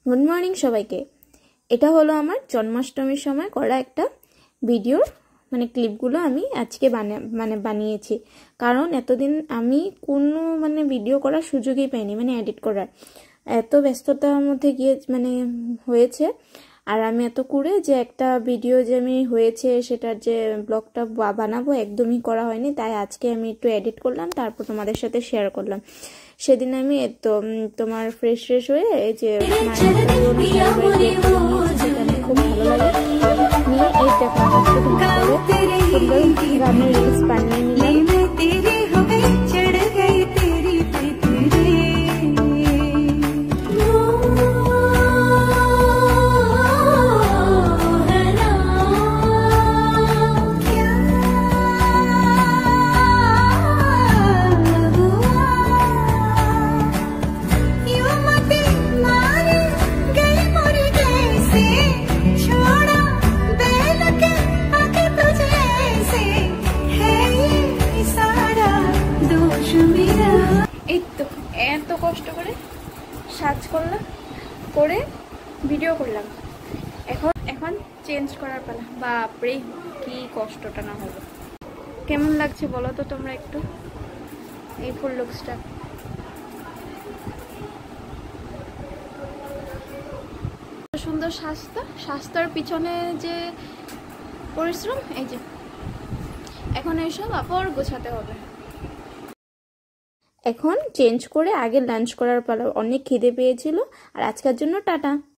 Good morning সবাইকে। এটা হলো আমার জন্মাষ্টমীর সময় করা একটা ভিডিও, মানে ক্লিপগুলো আমি আজকে বানিয়েছি। কারণ এতদিন আমি কোনো ভিডিও করার সুযোগই পাইনি, এডিট করার এত ব্যস্ততার মধ্যে গিয়ে হয়েছে। আর আমি এত করে যে একটা ভিডিও যে আমি হয়েছে সেটার যে ব্লগটা বানাবো একদমই করা হয়নি। তাই আজকে আমি একটু এডিট করলাম, তারপর তোমাদের সাথে শেয়ার করলাম। সেদিন আমি তোমার ফ্রেশ হয়ে এই যে খুব ভালো লাগে নিয়ে এই গানের রিলস বানিয়ে নিলাম। এই তো এত কষ্ট করে সার্চ করলাম, করে ভিডিও করলাম। এখন চেঞ্জ করার পালা। বাপরে কি কষ্টটা না হলো। কেমন লাগছে বলো তো তোমরা একটু এই ফুল লুকসটা। সুন্দর স্বাস্থ্যের পিছনে যে পরিশ্রম, এই যে এখন এইসব আবার গোছাতে হবে। এখন চেঞ্জ করে আগে লাঞ্চ করার পালা। অনেক খিদে পেয়েছিল। আর আজকের জন্য টাটা।